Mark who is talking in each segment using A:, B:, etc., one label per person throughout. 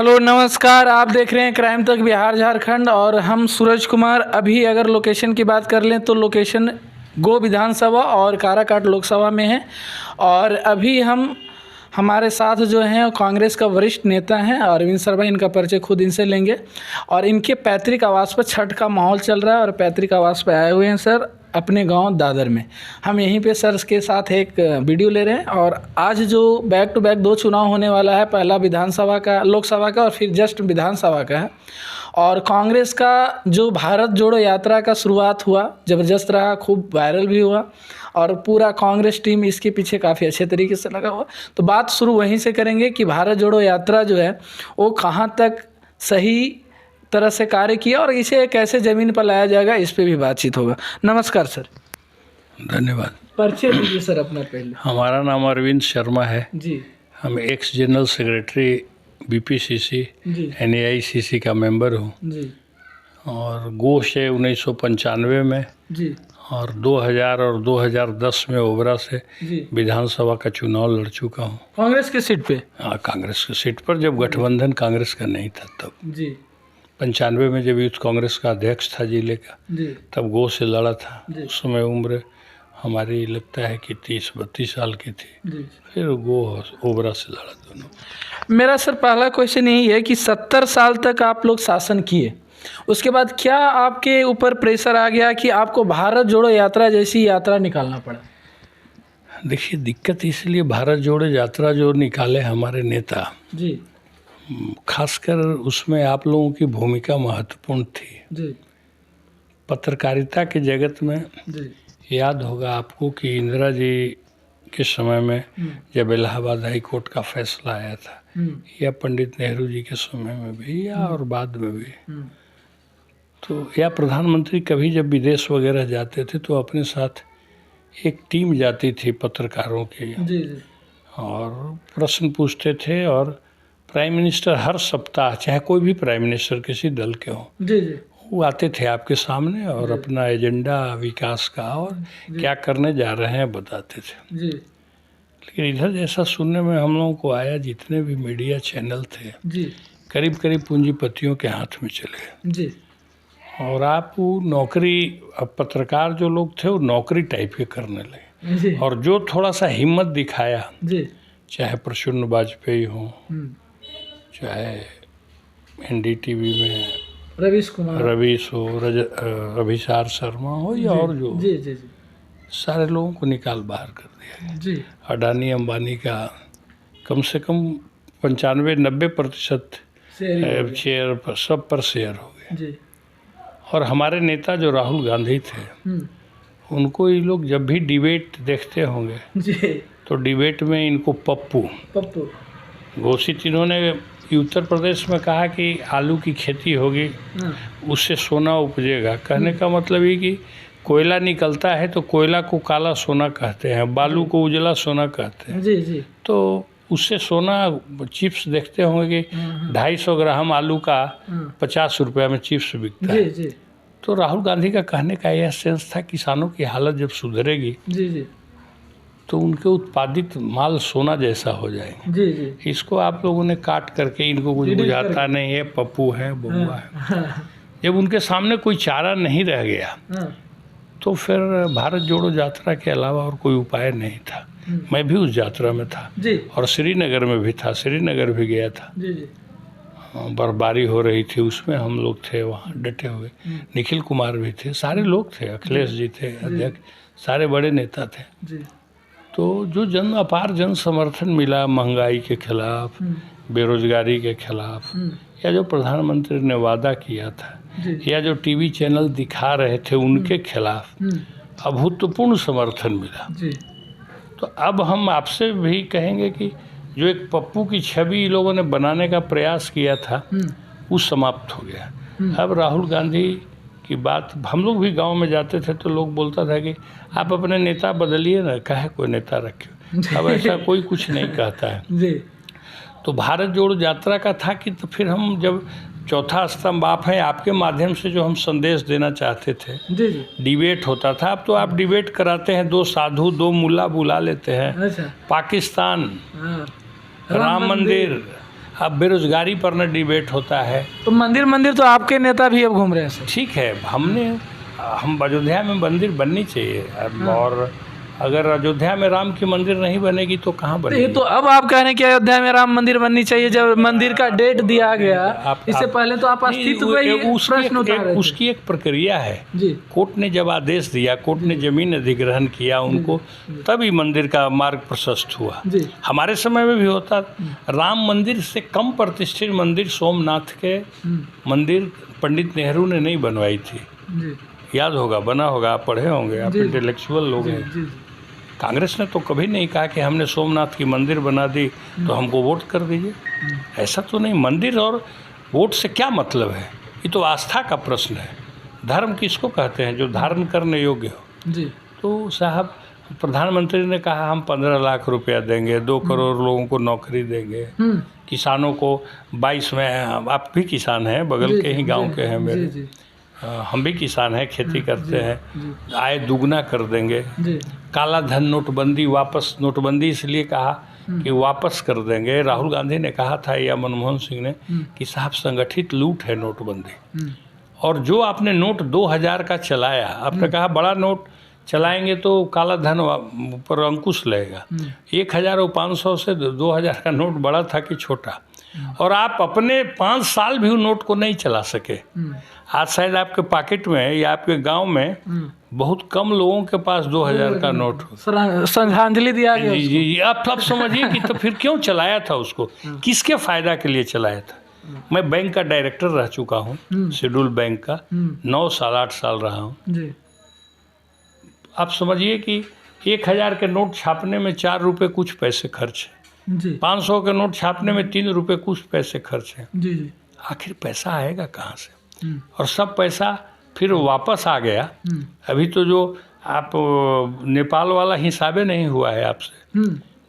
A: Hello नमस्कार, आप देख रहे हैं क्राइम तक बिहार झारखंड और हम सूरज कुमार। अभी अगर लोकेशन की बात कर लें तो लोकेशन गो विधानसभा और काराकाट लोकसभा में है। और अभी हमारे साथ जो हैं कांग्रेस का वरिष्ठ नेता हैं अरविंद शर्मा। इनका परिचय खुद इनसे लेंगे। और इनके पैतृक आवास पर छठ का माहौल चल रहा है और पैतृक आवास पर आए हुए हैं सर अपने गांव दादर में। हम यहीं पे सर के साथ एक वीडियो ले रहे हैं। और आज जो बैक टू बैक 2 चुनाव होने वाला है, पहला विधानसभा का, लोकसभा का और फिर जस्ट विधानसभा का है। और कांग्रेस का जो भारत जोड़ो यात्रा का शुरुआत हुआ, ज़बरदस्त रहा, खूब वायरल भी हुआ और पूरा कांग्रेस टीम इसके पीछे काफ़ी अच्छे तरीके से लगा हुआ। तो बात शुरू वहीं से करेंगे कि भारत जोड़ो यात्रा जो है वो कहाँ तक सही तरह से कार्य किया और इसे कैसे ज़मीन पर लाया जाएगा, इस पे भी बातचीत होगा। नमस्कार सर।
B: धन्यवाद।
A: परिचय दीजिए सर अपना पहले।
B: हमारा नाम अरविंद शर्मा है
A: जी।
B: हम एक्स जनरल सेक्रेटरी बीपीसीसी
A: जी।
B: एनएआईसीसी का मेंबर हूँ
A: जी।
B: और गोश है 1995 में
A: जी।
B: और 2000 और 2010 में ओबरा से
A: जी।
B: विधानसभा का चुनाव लड़ चुका हूँ।
A: कांग्रेस के सीट पे?
B: हाँ, कांग्रेस की सीट पर, जब गठबंधन कांग्रेस का नहीं था तब।
A: जी।
B: 95 में जब यूथ कांग्रेस का अध्यक्ष था जिले का,
A: जी।
B: तब गो से लड़ा था।
A: जी।
B: उस समय उम्र हमारी लगता है कि 30-32 साल की थी।
A: जी।
B: फिर गो ओबरा से लड़ा दोनों।
A: मेरा सर पहला क्वेश्चन यही है कि 70 साल तक आप लोग शासन किए, उसके बाद क्या आपके ऊपर प्रेशर आ गया कि आपको भारत जोड़ो यात्रा जैसी यात्रा निकालना पड़ा?
B: देखिए, दिक्कत इसलिए भारत जोड़ो यात्रा जो निकाले हमारे नेता,
A: जी।
B: खासकर उसमें आप लोगों की भूमिका महत्वपूर्ण थी।
A: जी।
B: पत्रकारिता के जगत में
A: जी।
B: याद होगा आपको कि इंदिरा जी के समय में जब इलाहाबाद हाई कोर्ट का फैसला आया था, या पंडित नेहरू जी के समय में भी, या और बाद में भी, तो या प्रधानमंत्री कभी जब विदेश वगैरह जाते थे तो अपने साथ एक टीम जाती थी पत्रकारों की।
A: जी। जी।
B: और प्रश्न पूछते थे और प्राइम मिनिस्टर हर सप्ताह, चाहे कोई भी प्राइम मिनिस्टर किसी दल के हों,
A: जी। जी।
B: वो आते थे आपके सामने और अपना एजेंडा विकास का और क्या करने जा रहे हैं बताते थे।
A: जी।
B: लेकिन इधर जैसा सुनने में हम लोगों को आया, जितने भी मीडिया चैनल थे
A: जी।
B: करीब करीब पूंजीपतियों के हाथ में चले गए।
A: जी।
B: और आप वो नौकरी, अब पत्रकार जो लोग थे वो नौकरी टाइप के करने लगे।
A: जी।
B: और जो थोड़ा सा हिम्मत दिखाया,
A: जी।
B: चाहे प्रसन्न वाजपेयी हो, चाहे एनडीटीवी में
A: रवीश कुमार,
B: रवीश हो, अभिसार शर्मा हो, या और जो,
A: जी। जी। जी।
B: सारे लोगों को निकाल बाहर कर दिया।
A: जी।
B: अडानी अंबानी का कम से कम 95-90% शेयर पर, सब पर शेयर हो गए।
A: जी।
B: और हमारे नेता जो राहुल गांधी थे, उनको ये लोग जब भी डिबेट देखते होंगे
A: जी,
B: तो डिबेट में इनको पप्पू घोषित, इन्होंने उत्तर प्रदेश में कहा कि आलू की खेती होगी, उससे सोना उपजेगा। कहने का मतलब ये कि कोयला निकलता है तो कोयला को काला सोना कहते हैं, बालू को उजला सोना कहते हैं।
A: जी। जी।
B: तो उससे सोना, चिप्स देखते होंगे कि 250 ग्राम आलू का 50 रुपये में चिप्स बिकता है।
A: जी।
B: तो राहुल गांधी का कहने का यह सेंस था, किसानों की हालत जब सुधरेगी
A: जी। जी।
B: तो उनके उत्पादित माल सोना जैसा हो जाएंगे।
A: जी। जी।
B: इसको आप लोगों ने काट करके, इनको कुछ बुझाता नहीं है, पप्पू है, बबुआ है। जब उनके सामने कोई चारा नहीं रह गया तो फिर भारत जोड़ो यात्रा के अलावा और कोई उपाय नहीं था। मैं भी उस यात्रा में था और श्रीनगर में भी था, श्रीनगर भी गया था। बर्फबारी हो रही थी, उसमें हम लोग थे वहाँ डटे हुए। निखिल कुमार भी थे, सारे लोग थे, अखिलेश जी थे अध्यक्ष, सारे बड़े नेता थे। तो जो अपार जन समर्थन मिला महंगाई के खिलाफ, बेरोजगारी के खिलाफ, या जो प्रधानमंत्री ने वादा किया था, या जो टीवी चैनल दिखा रहे थे उनके खिलाफ अभूतपूर्व समर्थन मिला। तो अब हम आपसे भी कहेंगे कि जो एक पप्पू की छवि लोगों ने बनाने का प्रयास किया था, वो समाप्त हो गया। अब राहुल गांधी की बात, हम लोग भी गांव में जाते थे तो लोग बोलता था कि आप अपने नेता बदलिए ना, काहे कोई नेता रखे। अब ऐसा कोई कुछ नहीं कहता है। तो भारत जोड़ो यात्रा का था कि, तो फिर हम जब चौथा स्तंभ आप हैं, आपके माध्यम से जो हम संदेश देना चाहते थे, डिबेट होता था। अब तो आप डिबेट कराते हैं, 2 साधु 2 मुल्ला बुला लेते हैं। पाकिस्तान, राम मंदिर, अब बेरोजगारी पर न डिबेट होता है।
A: तो मंदिर तो आपके नेता भी अब घूम रहे हैं सर।
B: ठीक है, हम अयोध्या में मंदिर बननी चाहिए। और अगर अयोध्या में राम की मंदिर नहीं बनेगी तो कहाँ
A: ये
B: बनेगी?
A: तो अब आप कह रहे हैं कि अयोध्या में राम मंदिर बननी चाहिए, जब मंदिर का डेट दिया गया। इससे पहले तो आप अस्तित्व पे ही प्रश्न उठा रहे थे।
B: उसकी एक प्रक्रिया है
A: जी।
B: कोर्ट ने जब आदेश दिया, कोर्ट ने जमीन अधिग्रहण किया उनको, तभी मंदिर का मार्ग प्रशस्त हुआ।
A: जी।
B: हमारे समय में भी होता। राम मंदिर से कम प्रतिष्ठित मंदिर सोमनाथ के मंदिर पंडित नेहरू ने नहीं बनवाई थी।
A: जी।
B: याद होगा, बना होगा, आप पढ़े होंगे, आप इंटेलेक्चुअल लोग हैं।
A: जी।
B: कांग्रेस ने तो कभी नहीं कहा कि हमने सोमनाथ की मंदिर बना दी तो हमको वोट कर दीजिए। ऐसा तो नहीं। मंदिर और वोट से क्या मतलब है? ये तो आस्था का प्रश्न है। धर्म किसको कहते हैं? जो धारण करने योग्य हो।
A: जी।
B: तो साहब, प्रधानमंत्री ने कहा हम 15 लाख रुपया देंगे, 2 करोड़ लोगों को नौकरी देंगे, किसानों को 22 में, आप भी किसान हैं, बगल के ही गांव के हैं मेरे, हम भी किसान हैं, खेती करते हैं, आय दुगना कर देंगे। काला धन नोटबंदी वापस, नोटबंदी इसलिए कहा कि वापस कर देंगे। राहुल गांधी ने कहा था या मनमोहन सिंह ने कि साहब संगठित लूट है नोटबंदी। और जो आपने नोट 2000 का चलाया, आपने कहा बड़ा नोट चलाएंगे तो काला धन पर अंकुश लगेगा। 1000 और 500 से 2000 का नोट बड़ा था कि छोटा? और आप अपने 5 साल भी उन नोट को नहीं चला सके। आज शायद आपके पॉकेट में या आपके गांव में बहुत कम लोगों के पास 2000 का नोट हो।
A: श्रद्धांजलि दिया गया।
B: जी। आप समझिए कि तो फिर क्यों चलाया था उसको, किसके फायदा के लिए चलाया था? मैं बैंक का डायरेक्टर रह चुका हूँ, शेड्यूल बैंक का 9 साल 8 साल रहा हूँ। आप समझिए कि 1000 के नोट छापने में 4 रुपये कुछ पैसे खर्च है, 500 के नोट छापने में 3 रुपये कुछ पैसे खर्च है। आखिर पैसा आएगा कहाँ से? और सब पैसा फिर वापस आ गया। अभी तो जो आप नेपाल वाला हिसाबे नहीं हुआ है आपसे,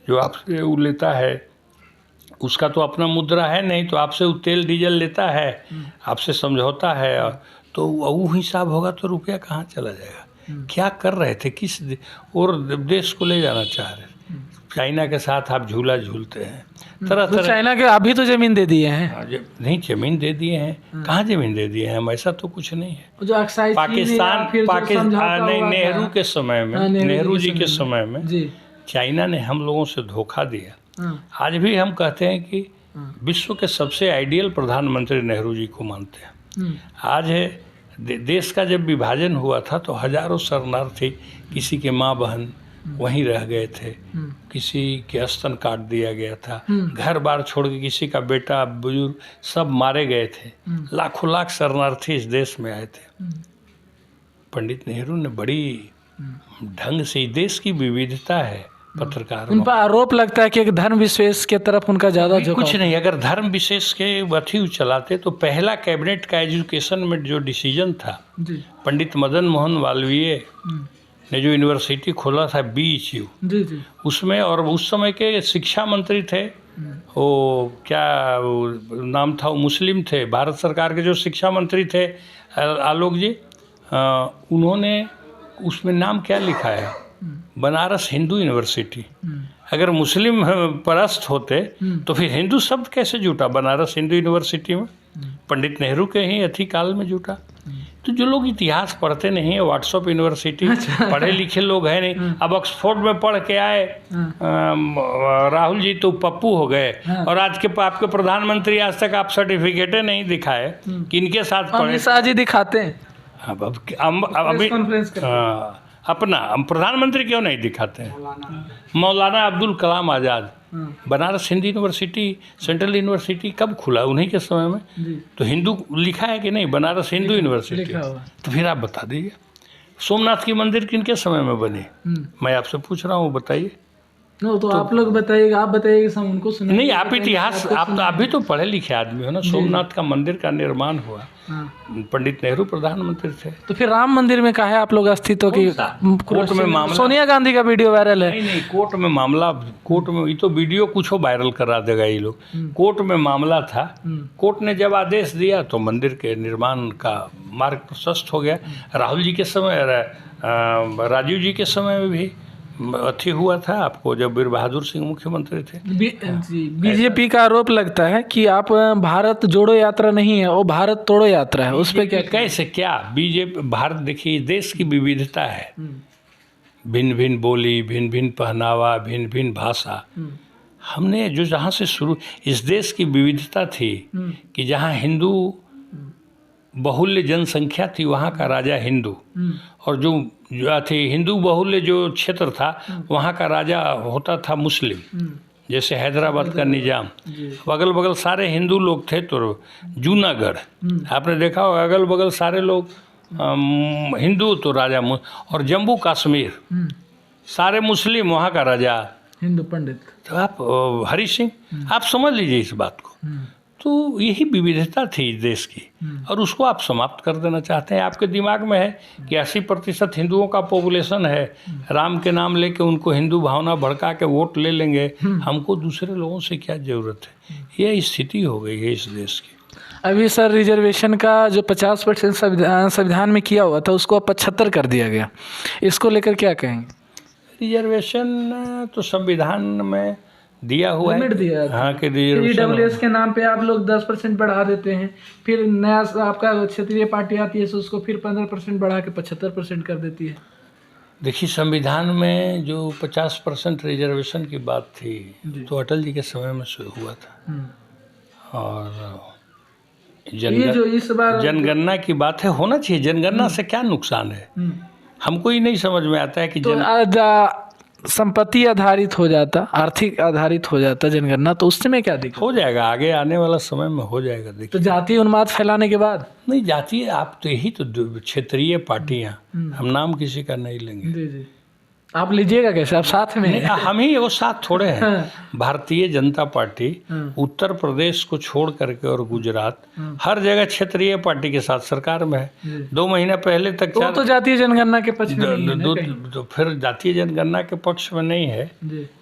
B: जो आपसे वो लेता है उसका तो अपना मुद्रा है नहीं, तो आपसे वो तेल डीजल लेता है, आपसे समझौता है, तो वो हिसाब होगा तो रुपया कहाँ चला जाएगा? क्या कर रहे थे, किस और देश को ले जाना चाह रहे? चाइना के साथ आप झूला झूलते हैं, तरह तरह।
A: चाइना के अभी तो जमीन दे दिए हैं।
B: नहीं, जमीन दे दिए हैं, कहाँ जमीन दे दिए हैं? हम, ऐसा तो कुछ नहीं है।
A: जो
B: पाकिस्तान नहीं, नेहरू के समय में, नेहरू जी के समय में चाइना ने हम लोगों से धोखा दिया। आज भी हम कहते हैं कि विश्व के सबसे आइडियल प्रधानमंत्री नेहरू जी को मानते हैं। आज है देश का जब विभाजन हुआ था तो हजारों शरणार्थी, किसी के माँ बहन वहीं रह गए थे, किसी के स्तन काट दिया गया था, घर बार छोड़ के किसी का बेटा बुजुर्ग सब मारे गए थे। लाखों लाख शरणार्थी इस देश में आए थे। पंडित नेहरू ने बड़ी ढंग से, देश की विविधता है, पत्रकार
A: उन पर आरोप लगता है कि एक धर्म विशेष के तरफ उनका ज़्यादा झुकाव।
B: कुछ नहीं, अगर धर्म विशेष के अथी चलाते तो पहला कैबिनेट का एजुकेशन में जो डिसीजन था, पंडित मदन मोहन मालवीय ने जो यूनिवर्सिटी खोला था BHU, उसमें, और उस समय के शिक्षा मंत्री थे, वो क्या वो नाम था, वो मुस्लिम थे, भारत सरकार के जो शिक्षा मंत्री थे आलोक जी, उन्होंने उसमें नाम क्या लिखा है, बनारस हिंदू यूनिवर्सिटी। अगर मुस्लिम परस्त होते तो फिर हिंदू शब्द कैसे जुटा बनारस हिंदू यूनिवर्सिटी में? पंडित नेहरू के ही अथी काल में जुटा। तो जो लोग इतिहास पढ़ते नहीं है, व्हाट्सएप यूनिवर्सिटी पढ़े लिखे लोग हैं नहीं, अब ऑक्सफोर्ड में पढ़ के आए राहुल जी तो पप्पू हो गए, और आज के आपके प्रधानमंत्री आज तक आप सर्टिफिकेटें नहीं दिखाए कि इनके साथ पढ़े।
A: अमित शाह जी दिखाते हैं।
B: अब अभी अपना प्रधानमंत्री क्यों नहीं दिखाते हैं? Maulana Abdul Kalam Azad, Banaras Hindu university, central university कब खुला? उन्हीं के समय में। तो हिंदू लिखा है कि नहीं? बनारस हिंदू यूनिवर्सिटी। तो फिर आप बता दीजिए सोमनाथ की मंदिर किनके समय में बनी? मैं आपसे पूछ रहा हूँ, बताइए।
A: तो आप लोग बताइएगा, आप बताइएगा, सब उनको सुना।
B: नहीं, आप इतिहास, आप भी तो पढ़े लिखे आदमी हो ना। सोमनाथ का मंदिर का निर्माण हुआ, पंडित नेहरू प्रधानमंत्री थे।
A: तो फिर राम मंदिर में काहे आप लोग अस्तित्व की?
B: कोर्ट में मामला,
A: सोनिया गांधी का वीडियो वायरल है।
B: नहीं, कोर्ट में मामला, कोर्ट में ये तो वीडियो कुछ वायरल करा देगा ये लोग। कोर्ट में मामला था, कोर्ट ने जब आदेश दिया तो मंदिर के निर्माण का मार्ग प्रशस्त हो गया। राहुल जी के समय, राजीव जी के समय में भी अथी हुआ था आपको जब वीर बहादुर सिंह मुख्यमंत्री थे।
A: बीजेपी का आरोप लगता है कि आप भारत जोड़ो यात्रा नहीं है, वो भारत तोड़ो यात्रा है, उस पर क्या?
B: कैसे क्या बीजेपी भारत, देखिए देश की विविधता है, भिन्न भिन्न बोली, भिन्न भिन्न पहनावा, भिन्न भिन्न भाषा। हमने जो जहाँ से शुरू, इस देश की विविधता थी कि जहाँ हिंदू बहुल्य जनसंख्या थी वहाँ का राजा हिंदू, और जो थी हिंदू बहुल्य जो क्षेत्र था वहाँ का राजा होता था मुस्लिम, जैसे हैदराबाद का निजाम। अगल बगल सारे हिंदू लोग थे, तो जूनागढ़ आपने देखा होगा, अगल बगल सारे लोग हिंदू, तो राजा और जम्मू कश्मीर सारे मुस्लिम, वहाँ का राजा
A: हिंदू पंडित।
B: तो आप हरि सिंह, आप समझ लीजिए इस बात को। तो यही विविधता थी इस देश की, और उसको आप समाप्त कर देना चाहते हैं। आपके दिमाग में है कि 80% हिंदुओं का पॉपुलेशन है, राम के नाम लेके उनको हिंदू भावना भड़का के वोट ले लेंगे, हमको दूसरे लोगों से क्या ज़रूरत है। ये स्थिति हो गई है इस देश की।
A: अभी सर रिजर्वेशन का जो 50% संविधान में किया हुआ था उसको अब 75 कर दिया गया, इसको लेकर क्या कहेंगे?
B: रिजर्वेशन तो संविधान में दिया हुआ है,
A: दिया
B: हाँ कि रिजर्वेशन
A: के नाम पे आप लोग 10% बढ़ा देते हैं, फिर नया आपका क्षेत्रीय पार्टी आती है तो उसको फिर 15% बढ़ा के 75% कर देती है।
B: देखिए संविधान में जो 50% रिजर्वेशन की बात थी तो अटल जी के समय में शुरू हुआ था, और
A: जो इस बार
B: जनगणना की बात है, होना चाहिए। जनगणना से क्या नुकसान है, हमको ही नहीं समझ में आता है कि संपत्ति आधारित हो जाता, आर्थिक आधारित हो जाता जनगणना, तो उससे में क्या दिक्कत? हो जाएगा, आगे आने वाला समय में हो जाएगा। देखिए
A: तो जातीय उन्माद फैलाने के बाद
B: नहीं, जातीय आप तो यही तो क्षेत्रीय पार्टियां, हम नाम किसी का नहीं लेंगे।
A: जी आप लीजिएगा कैसे, आप साथ में हैं?
B: हम ही वो साथ थोड़े हैं। भारतीय जनता पार्टी उत्तर प्रदेश को छोड़ करके और गुजरात हर जगह क्षेत्रीय पार्टी के साथ सरकार में है। 2 महीना पहले तक
A: तो जातीय जनगणना के पक्ष में नहीं है
B: तो फिर जातीय जनगणना के पक्ष में नहीं है,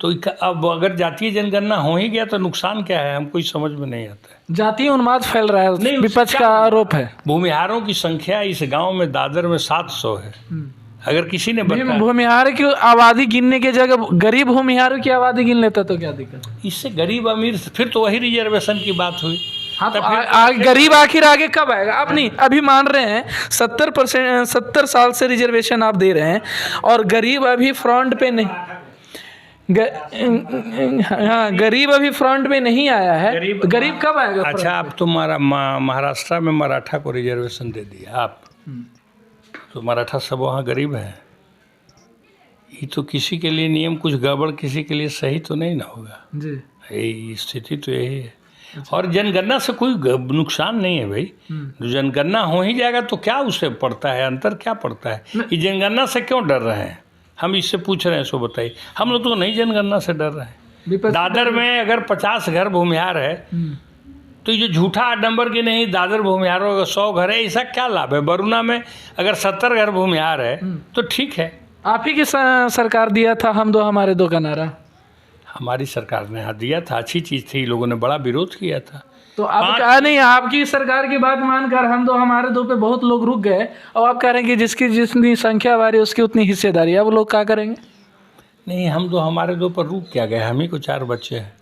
B: तो अब अगर जातीय जनगणना हो ही गया तो नुकसान क्या है, हमको समझ में नहीं आता है।
A: जातीय उन्माद फैल रहा है, विपक्ष का आरोप है।
B: भूमिहारों की संख्या इस गाँव में दादर में 700 है। अगर किसी ने
A: भूमिहार की आबादी गिनने की जगह गरीब भूमिहारों की आबादी गिन लेता तो क्या दिक्कत?
B: इससे गरीब अमीर, फिर तो वही रिजर्वेशन की बात हुई।
A: हाँ तो गरीब आखिर आगे कब आएगा? आप नहीं अभी मान रहे हैं 70 साल से रिजर्वेशन आप दे रहे हैं, और गरीब अभी फ्रंट पे नहीं, हाँ गरीब अभी फ्रंट में नहीं आया है, तो गरीब कब आएगा?
B: अच्छा आप तो महाराष्ट्र में मराठा को रिजर्वेशन दे दिया आप, तो मराठा सब वहाँ गरीब है। ये तो किसी के लिए नियम कुछ गड़बड़, किसी के लिए सही तो नहीं ना होगा जी। यही स्थिति तो यही है। अच्छा। और जनगणना से कोई नुकसान नहीं है भाई, जनगणना हो ही जाएगा तो क्या उससे पड़ता है, अंतर क्या पड़ता है? ये जनगणना से क्यों डर रहे हैं, हम इससे पूछ रहे हैं, सो बताइए। हम लोग तो नहीं जनगणना से डर रहे हैं। दादर में अगर 50 घर भूमिहार है तो ये झूठा नंबर की नहीं, दादर भूमिहारों का 100 घर है, ऐसा क्या लाभ है? बरुना में अगर 70 घर भूमिहार है तो ठीक है।
A: आप ही की सरकार दिया था हम दो हमारे दो का नारा,
B: हमारी सरकार ने हाँ दिया था, अच्छी चीज़ थी, लोगों ने बड़ा विरोध किया था।
A: तो आप कहा नहीं, आपकी सरकार की बात मानकर हम दो हमारे दो पे बहुत लोग रुक गए, और आप कह रहे हैं कि जिसकी जितनी संख्या बारी उसकी उतनी हिस्सेदारी, अब लोग क्या करेंगे?
B: नहीं, हम दो हमारे दो पर रुक क्या गए, हम ही को 4 बच्चे हैं,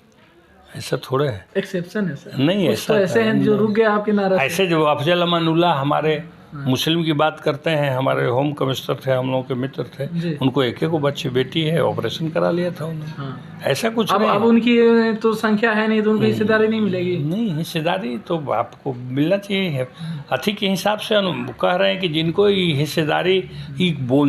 B: ऐसा थोड़े है।
A: एक्सेप्शन है सर?
B: नहीं ऐसा
A: तो ऐसे हैं जो रुक गए आपके नारा।
B: ऐसे जो अफजल अमानुल्लाह हमारे मुस्लिम की बात करते हैं, हमारे होम कमिश्नर थे, हम लोगों के मित्र थे, उनको एक बच्ची बेटी है, ऑपरेशन करा लिया था उन्होंने। ऐसा कुछ नहीं।
A: अब उनकी तो संख्या है नहीं तो उनको हिस्सेदारी नहीं मिलेगी।
B: नहीं, हिस्सेदारी तो आपको मिलना चाहिए। अथी के हिसाब से कह रहे हैं कि जिनको हिस्सेदारी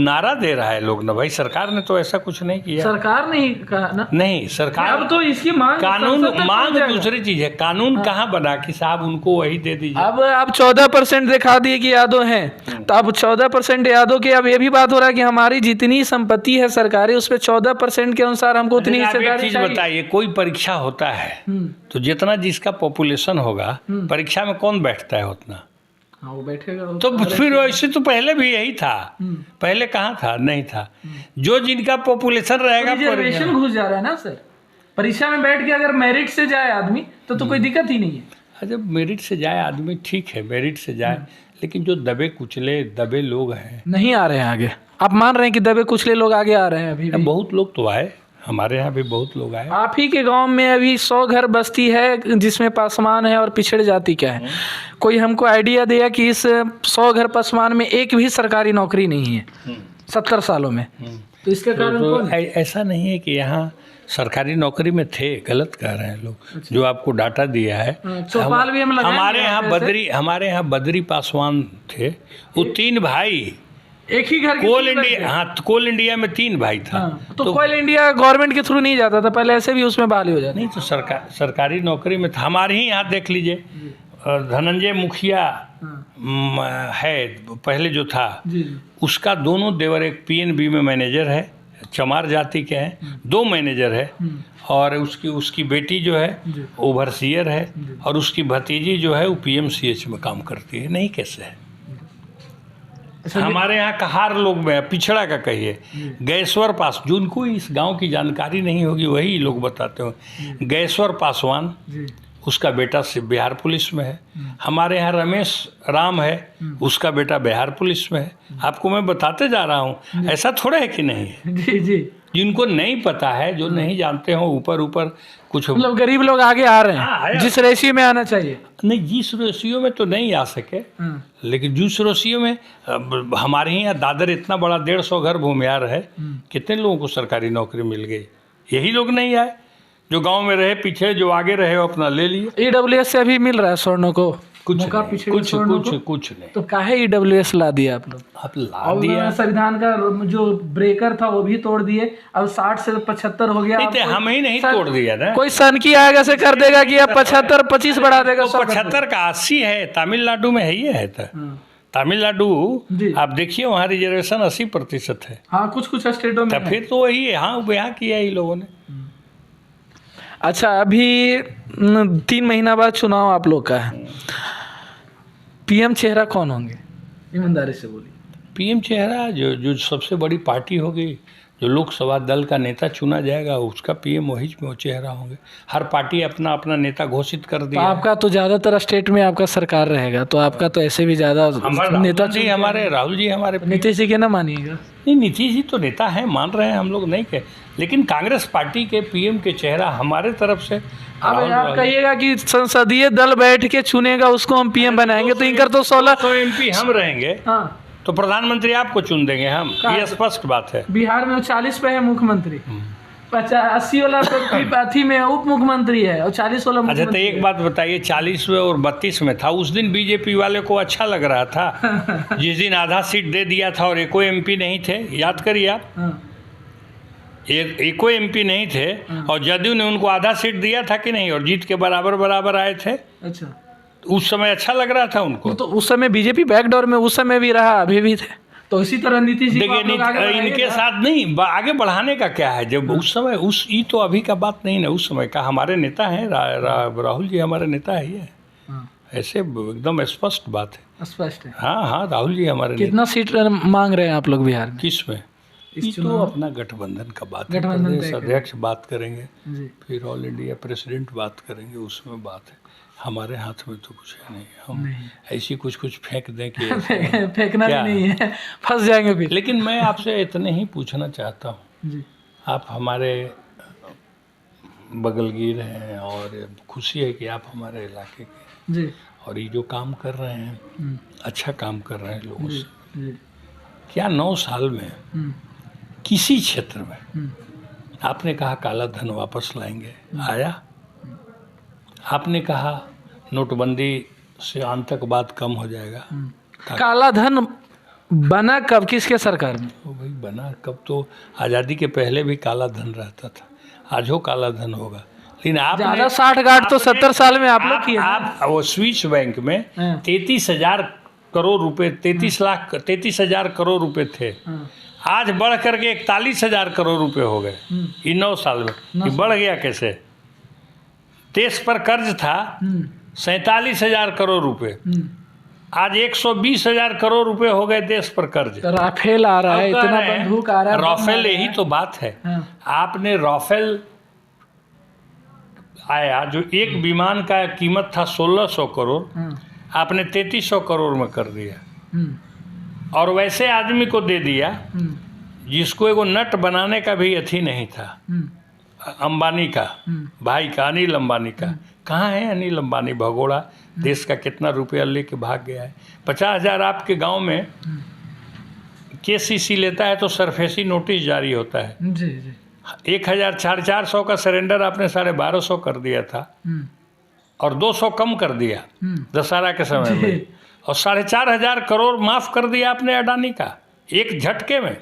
B: नारा दे रहा है लोग ना, भाई सरकार ने तो ऐसा कुछ नहीं किया।
A: सरकार नहीं कहा ना?
B: नहीं, सरकार
A: अब तो इसकी मांग,
B: कानून मांग दूसरी चीज है, कानून कहाँ बना कि साहब उनको वही दे दीजिए।
A: अब आप 14% दिखा दिए कि यादव हैं, तो अब 14% यादव के, अब ये भी बात हो रहा है कि हमारी जितनी संपत्ति है सरकारी उस पर 14% के अनुसार हमको उतनी हिस्सेदारी चाहिए।
B: बताइए, कोई परीक्षा होता है तो जितना जिसका पॉपुलेशन होगा परीक्षा में कौन बैठता है उतना?
A: हाँ, वो बैठेगा।
B: तो फिर वैसे तो पहले भी यही था, पहले कहाँ था? नहीं था। जो जिनका पॉपुलेशन रहेगा,
A: रिजर्वेशन घुस जा रहा है ना सर। परीक्षा में बैठ के अगर मेरिट से जाए आदमी तो कोई दिक्कत ही नहीं है।
B: जब मेरिट से जाए आदमी ठीक है, मेरिट से जाए, लेकिन जो दबे कुचले दबे लोग हैं
A: नहीं आ रहे हैं आगे, आप मान रहे हैं कि दबे कुचले लोग आगे आ रहे हैं अभी भी?
B: बहुत लोग तो आए, हमारे यहाँ भी बहुत लोग आए।
A: आप ही के गांव में अभी 100 घर बस्ती है जिसमें पासवान है और पिछड़ जाति क्या है। कोई हमको आइडिया दिया कि इस 100 घर पासवान में एक भी सरकारी नौकरी नहीं है 70 सालों में। तो इसके कारण कौन है?
B: ऐसा नहीं है कि यहाँ सरकारी नौकरी में थे, गलत कह रहे हैं लोग। जो आपको डाटा दिया है,
A: चौपाल भी हम लगाएंगे
B: हमारे यहाँ बद्री पासवान थे, वो 3 भाई,
A: एक ही घर के
B: कोल
A: 3 भाई
B: इंडिया,
A: थे।
B: हाँ कोल इंडिया में 3 भाई था।
A: तो कोल इंडिया गवर्नमेंट के थ्रू नहीं जाता था पहले, ऐसे भी उसमें बहाली हो जाती?
B: नहीं तो सरकारी नौकरी में था। हमारे ही यहाँ देख लीजिए, धनंजय मुखिया है पहले जो था, उसका दोनों देवर, एक पीएनबी में मैनेजर है, चमार जाति के हैं, 2 मैनेजर है, और उसकी बेटी जो है ओवरसीयर है, और उसकी भतीजी जो है वो पीएमसीएच में काम करती है। नहीं कैसे है? हमारे यहाँ कहार लोग में पिछड़ा का कहिए, गैसवर पास, जिनको इस गांव की जानकारी नहीं होगी वही लोग बताते हो, गैसवर पासवान, उसका बेटा बिहार पुलिस में है। हमारे यहाँ रमेश राम है, उसका बेटा बिहार पुलिस में है। आपको मैं बताते जा रहा हूँ, ऐसा थोड़ा है कि नहीं है।
A: जी जी,
B: जिनको नहीं पता है, जो नहीं जानते हो, ऊपर कुछ
A: मतलब गरीब लोग आगे आ रहे
B: हाँ,
A: हैं जिस रेशियो में आना चाहिए।
B: नहीं, जिस रेशियो में तो नहीं आ सके, लेकिन जिस रेशियो में हमारे यहाँ दादर इतना बड़ा 150 घर भूमियार है, कितने लोगों को सरकारी नौकरी मिल गई? यही लोग नहीं आए, जो गांव में रहे पीछे, जो आगे रहे वो अपना ले लिए।
A: EWS से अभी मिल रहा है स्वर्णों को?
B: कुछ
A: नहीं। तो काहे EWS ला दिया आप लोग?
B: आप ला दिया,
A: संविधान का जो ब्रेकर था वो भी तोड़ दिए, अब 60 से 75 हो गया।
B: नहीं, हम ही नहीं तोड़ दिया ना।
A: कोई सनकी आएगा से कर देगा कि अब 75 25 बढ़ा देगा।
B: तो 75 का 80 है, तमिलनाडु में है ही है। तमिलनाडु आप देखिए, वहाँ रिजर्वेशन 80% है।
A: हाँ, कुछ स्टेटों में
B: फिर तो वही है। हाँ, यहाँ किया ही लोगों ने।
A: अच्छा, अभी 3 महीना बाद चुनाव आप लोग का है, PM चेहरा कौन होंगे? ईमानदारी से बोलिए।
B: PM चेहरा जो सबसे बड़ी पार्टी होगी, जो लोकसभा दल का नेता चुना जाएगा, उसका PM वही वो चेहरा होंगे। हर पार्टी अपना अपना नेता घोषित कर दिया।
A: आपका तो ज़्यादातर स्टेट में आपका सरकार रहेगा, तो आपका तो ऐसे भी ज़्यादा नेता
B: जी हमारे, राहुल जी हमारे।
A: नीतीश जी के ना मानिएगा?
B: नहीं, नीतीश जी तो नेता हैं, मान रहे हैं, हम लोग नहीं कहे, लेकिन कांग्रेस पार्टी के PM के चेहरा हमारे तरफ से।
A: अब आप कहिएगा कि संसदीय दल बैठ के चुनेगा, उसको हम PM बनाएंगे, तो इनकर तो 16
B: MP हम रहेंगे।
A: हाँ,
B: तो प्रधानमंत्री आपको चुन देंगे हम, ये स्पष्ट बात है।
A: बिहार में 40 पे है मुख्यमंत्री, 80 वाला अथी में उप मुख्यमंत्री है, और 40 वाला
B: अच्छा, तो
A: मुख्यमंत्री
B: एक बात बताइए, 40 में और 32 में था, उस दिन बीजेपी वाले को अच्छा लग रहा था जिस दिन आधा सीट दे दिया था और एको MP नहीं थे। याद करिए आप, एको MP नहीं थे, और जदयू ने उनको आधा सीट दिया था कि नहीं, और जीत के बराबर आए थे।
A: अच्छा,
B: उस समय अच्छा लग रहा था उनको।
A: तो उस समय बीजेपी बैकडोर में उस समय भी रहा, अभी भी थे। तो इसी तरह नीतीश जी
B: देखिए, इनके साथ नहीं, आगे बढ़ाने का क्या है? जब उस समय ये तो अभी का बात नहीं ना, उस समय का हमारे नेता हैं, राहुल जी हमारे नेता है। ऐसे एकदम स्पष्ट बात है,
A: स्पष्ट है।
B: हाँ, राहुल जी हमारे।
A: कितना सीट मांग रहे हैं आप लोग बिहार में?
B: किस में? तो अपना गठबंधन का बात है, प्रदेश अध्यक्ष बात करेंगे, फिर ऑल इंडिया प्रेसिडेंट बात करेंगे, उसमें बात है। हमारे हाथ में तो कुछ है नहीं, हम ऐसी कुछ फेंक दें कि
A: फेंकना नहीं है, फंस जाएंगे भी।
B: लेकिन मैं आपसे इतने ही पूछना चाहता हूँ, आप हमारे बगलगीर हैं, और खुशी है कि आप हमारे इलाके के
A: जी,
B: और ये जो काम कर रहे हैं, अच्छा काम कर रहे हैं लोगों से। क्या 9 साल में किसी क्षेत्र में आपने कहा काला धन वापस लाएंगे? आया? आपने कहा नोटबंदी से आतंकवाद कम हो जाएगा?
A: काला धन बना कब, किसके सरकार में?
B: तो भाई बना कब, तो आज़ादी के पहले भी काला धन रहता था, आज हो काला धन होगा। लेकिन आप
A: ज़्यादा 60 गांठ तो 70 साल में आप लोग किए।
B: आप वो स्विस बैंक में 33,000 करोड़ रुपए, 33,000 करोड़ रुपए थे, आज बढ़ करके 41,000 करोड़ रुपए हो गए। ये 9 साल में ये बढ़ गया कैसे? देश पर कर्ज था 47,000 करोड़ रुपए, आज 120,000 करोड़ रुपए हो गए देश पर कर्ज।
A: राफेल आ रहा है, इतना बंदूक आ रहा है।
B: राफेल, यही तो बात है। आपने राफेल आया, जो एक विमान का कीमत था 1,600 करोड़, आपने 3,300 करोड़ में कर दिया। और वैसे आदमी को दे दिया जिसको एगो नट बनाने का भी अथी नहीं था, अंबानी का भाई का, अनिल अंबानी का। कहाँ है अनिल अंबानी? भगोड़ा देश का कितना रुपया लेके भाग गया है। 50,000 आपके गांव में KCC लेता है तो सरफेसी नोटिस जारी होता है।
A: जी जी।
B: 1,000 400 का सरेंडर आपने 1250 कर दिया था और 200 कम कर दिया दशहरा के समय में, और 4,500 करोड़ माफ कर दिया आपने अडानी का एक झटके में।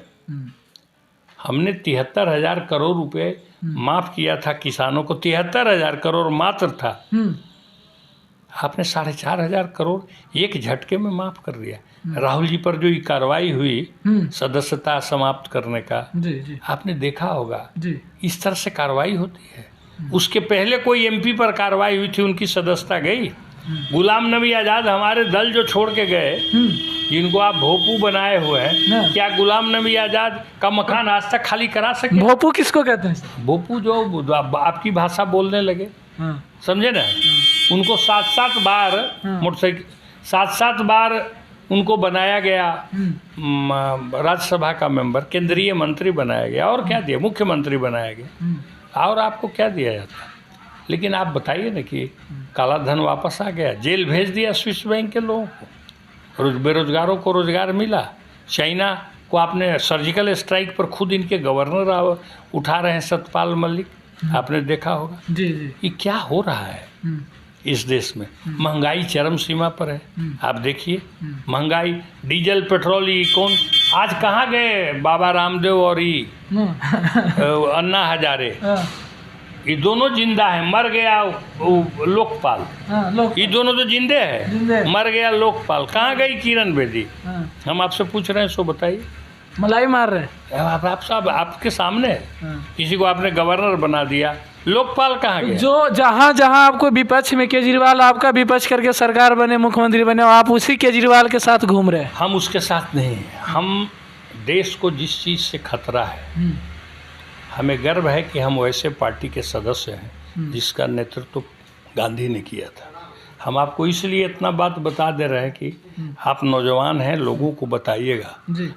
B: हमने 73,000 करोड़ रुपए माफ किया था किसानों को, 73,000 करोड़ मात्र था, आपने 4,500 करोड़ एक झटके में माफ कर दिया। राहुल जी पर जो ये कार्रवाई हुई सदस्यता समाप्त करने का,
A: जी
B: आपने देखा होगा
A: जी।
B: इस तरह से कार्रवाई होती है। उसके पहले कोई MP पर कार्रवाई हुई थी, उनकी सदस्यता गई। गुलाम नबी आज़ाद हमारे दल जो छोड़ के गए, जिनको आप भोपू बनाए हुए हैं, क्या गुलाम नबी आज़ाद का मकान आज तक खाली करा सके?
A: भोपू किसको कहते हैं?
B: भोपू जो आपकी भाषा बोलने लगे, समझे ना, उनको 7-7 बार मोटरसाइकिल 7-7 बार उनको बनाया गया राज्यसभा का मेंबर, केंद्रीय मंत्री बनाया गया, और क्या दिया? मुख्यमंत्री बनाया गया, और आपको क्या दिया जाता? लेकिन आप बताइए ना कि काला धन वापस आ गया, जेल भेज दिया स्विस बैंक के लोगों को, बेरोजगारों को रोजगार मिला। चाइना को आपने सर्जिकल स्ट्राइक पर खुद इनके गवर्नर उठा रहे हैं, सतपाल मलिक, आपने देखा होगा।
A: जी जी।
B: ये क्या हो रहा है इस देश में? महंगाई चरम सीमा पर है। आप देखिए महंगाई, डीजल पेट्रोल, ये कौन आज कहाँ गए? बाबा रामदेव और ये अन्ना हजारे, ये दोनों जिंदा है। मर गया लोकपाल, ये दोनों तो जिंदे हैं। मर गया लोकपाल, कहाँ गई किरण बेदी? हम आपसे पूछ रहे हैं, सो बताइए।
A: मलाई मार रहे
B: आप साहब आपके सामने किसी को आपने गवर्नर बना दिया, लोकपाल कहाँ गया?
A: जो जहाँ जहाँ आपको विपक्ष में केजरीवाल आपका विपक्ष करके सरकार बने, मुख्यमंत्री बने, और आप उसी केजरीवाल के साथ घूम रहे हैं।
B: हम उसके साथ नहीं हैं। हम देश को जिस चीज़ से खतरा है, हमें गर्व है कि हम वैसे पार्टी के सदस्य हैं जिसका नेतृत्व गांधी ने किया था। हम आपको इसलिए इतना बात बता दे रहे हैं कि आप नौजवान हैं, लोगों को बताइएगा।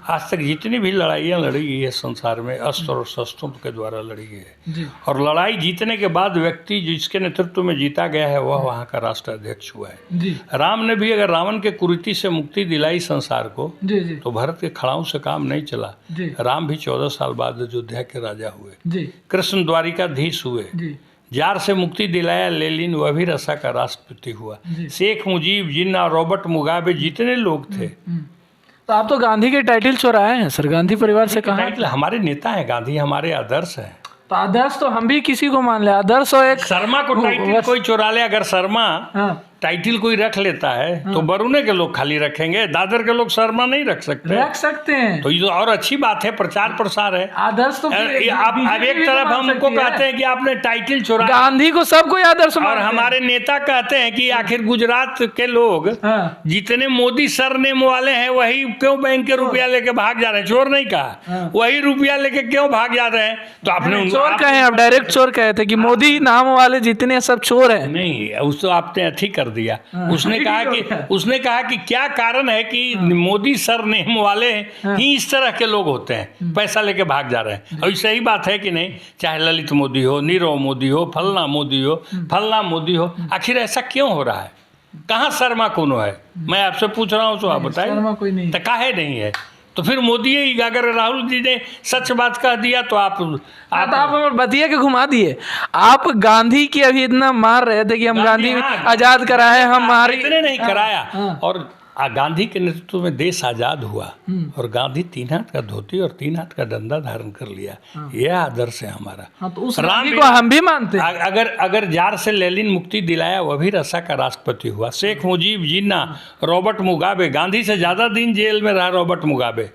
B: आज तक जितनी भी लड़ाइयाँ लड़ी गई है संसार में, अस्त्र और शस्त्रों के द्वारा लड़ी गई है, और लड़ाई जीतने के बाद व्यक्ति जिसके नेतृत्व में जीता गया है वह वहाँ का राष्ट्राध्यक्ष हुआ है। राम ने भी अगर रावण के कुरीति से मुक्ति दिलाई संसार को, तो भरत के खड़ाओं से काम नहीं चला। राम भी 14 साल बाद अयोध्या के राजा हुए, कृष्ण द्वारिकाधीश हुए, जार से मुक्ति दिलाया लेनिन, वह भी रसा का राष्ट्रपति हुआ। शेख मुजीब, जिन्ना, रॉबर्ट मुगाबे, जितने लोग थे।
A: तो आप तो गांधी के टाइटल चुराए हैं सर, गांधी परिवार से कहाँ?
B: टाइटल हमारे नेता हैं, गांधी हमारे आदर्श हैं।
A: तो आदर्श तो हम भी किसी को मान ले, आदर्श और एक
B: शर्मा को टाइटल कोई चुरा ले, अगर शर्मा टाइटल कोई रख लेता है तो बरूने के लोग खाली रखेंगे, दादर के लोग शर्मा नहीं रख सकते हैं। तो ये और अच्छी बात है, प्रचार प्रसार है।
A: आदर्श तो
B: आप एक तरफ हमको कहते हैं कि आपने टाइटल चुरा,
A: गांधी को सबको आदर्श,
B: और हमारे नेता कहते हैं कि आखिर गुजरात के लोग जितने मोदी सरनेम वाले हैं वही क्यों बैंक के रुपया लेके भाग जा रहे हैं? चोर नहीं कहा, वही रुपया लेके क्यों भाग जा रहे हैं? तो आपने
A: चोर कहे, आप डायरेक्ट चोर कहे थे कि मोदी नाम वाले जितने सब चोर हैं।
B: नहीं, उस तो आपने अथी कर दिया। उसने कहा कि क्या कारण है कि मोदी सर नेम वाले ही इस तरह के लोग होते हैं, पैसा लेके भाग जा रहे हैं। और सही बात है कि नहीं? चाहे ललित मोदी हो, नीरव मोदी हो, फलना मोदी हो, फलना मोदी हो, आखिर ऐसा क्यों हो रहा है? कहाँ शर्मा कोनो है? मैं आपसे पूछ रहा हूँ, तो आप बताइए, तो काहे नहीं है? तो फिर मोदी, अगर राहुल जी ने सच बात कह दिया तो आप
A: बतिया के घुमा दिए। आप गांधी की अभी इतना मार रहे थे कि हम गांधी आजाद कराए, हमारी
B: इतने नहीं कराया। और गांधी के नेतृत्व में देश आजाद हुआ, और गांधी 3 हाथ का धोती और 3 हाथ का डंडा धारण कर लिया। यह आदर्श है हमारा।
A: तो उस गांधी को हम भी मानते हैं।
B: अगर जार से लेनिन मुक्ति दिलाया, वह भी रसा का राष्ट्रपति हुआ। शेख मुजीब, जिन्ना, रॉबर्ट मुगाबे, गांधी से ज्यादा दिन जेल में रहा रॉबर्ट मुगाबे,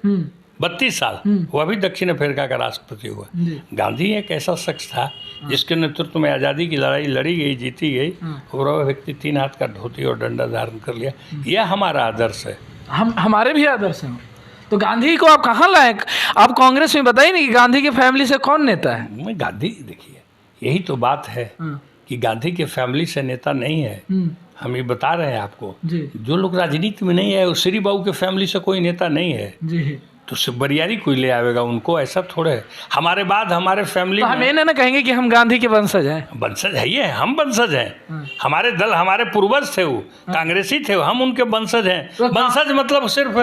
B: 32 साल, वह भी दक्षिण अफ्रीका का राष्ट्रपति हुआ। गांधी एक ऐसा शख्स था जिसके नेतृत्व में आज़ादी की लड़ाई लड़ी गई, जीती गई, और वह व्यक्ति 3 हाथ का धोती और डंडा धारण कर लिया। यह हमारा आदर्श है।
A: हमारे भी आदर्श हैं। तो गांधी को आप कहाँ लाए? आप कांग्रेस में बताइए नहीं कि गांधी की फैमिली से कौन नेता है?
B: मैं गांधी, देखिए यही तो बात है कि गांधी के फैमिली से नेता नहीं है, हम ये बता रहे हैं आपको।
A: जी
B: जो लोग राजनीति में नहीं है, श्री बाबू के फैमिली से कोई नेता नहीं है,
A: जी,
B: तो सिर्फ बरियारी कोई ले आवेगा उनको, ऐसा थोड़े है। हमारे बाद हमारे फैमिली
A: तो हम ये ना कहेंगे कि हम गांधी के वंशज हैं।
B: वंशज है, ये हम वंशज हैं। हमारे दल, हमारे पूर्वज थे, वो कांग्रेसी थे, हम उनके वंशज हैं। वंशज मतलब सिर्फ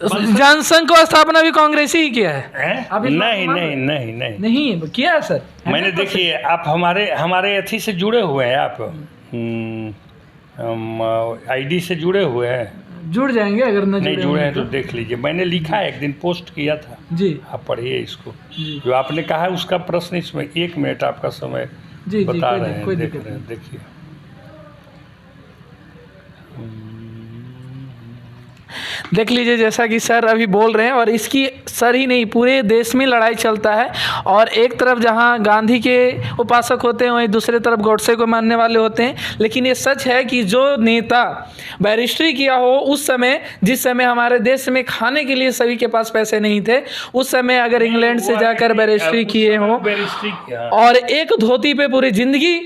A: जनसंघ को स्थापना भी कांग्रेसी ही किया है।
B: हैं?
A: आप इस बात
B: नहीं
A: को मान
B: नहीं नहीं नहीं
A: नहीं किया है सर।
B: मैंने देखिए, आप हमारे अथी से जुड़े हुए हैं, आप आईडी से जुड़े हुए हैं?
A: जुड़ जाएंगे अगर न
B: नहीं
A: जुड़े
B: जुड़े
A: होंगे
B: हैं तो देख लीजिए, मैंने लिखा है, एक दिन पोस्ट किया था,
A: जी
B: आप पढ़िए इसको।
A: जी
B: जो आपने कहा है उसका प्रश्न, इसमें 1 मिनट आपका समय
A: जी
B: बता
A: कोई
B: रहे हैं,
A: कोई
B: देख
A: दिक्कत
B: रहे हैं, देखिए।
A: देख लीजिए, जैसा कि सर अभी बोल रहे हैं, और इसकी सर ही नहीं पूरे देश में लड़ाई चलता है। और एक तरफ जहां गांधी के उपासक होते हैं, वहीं दूसरे तरफ गॉडसे को मानने वाले होते हैं। लेकिन ये सच है कि जो नेता बैरिस्ट्री किया हो उस समय, जिस समय हमारे देश में खाने के लिए सभी के पास पैसे नहीं थे, उस समय अगर इंग्लैंड से जाकर बैरिस्ट्री किए हो
B: बैरिस्ट्री किया
A: और एक धोती पे पूरी जिंदगी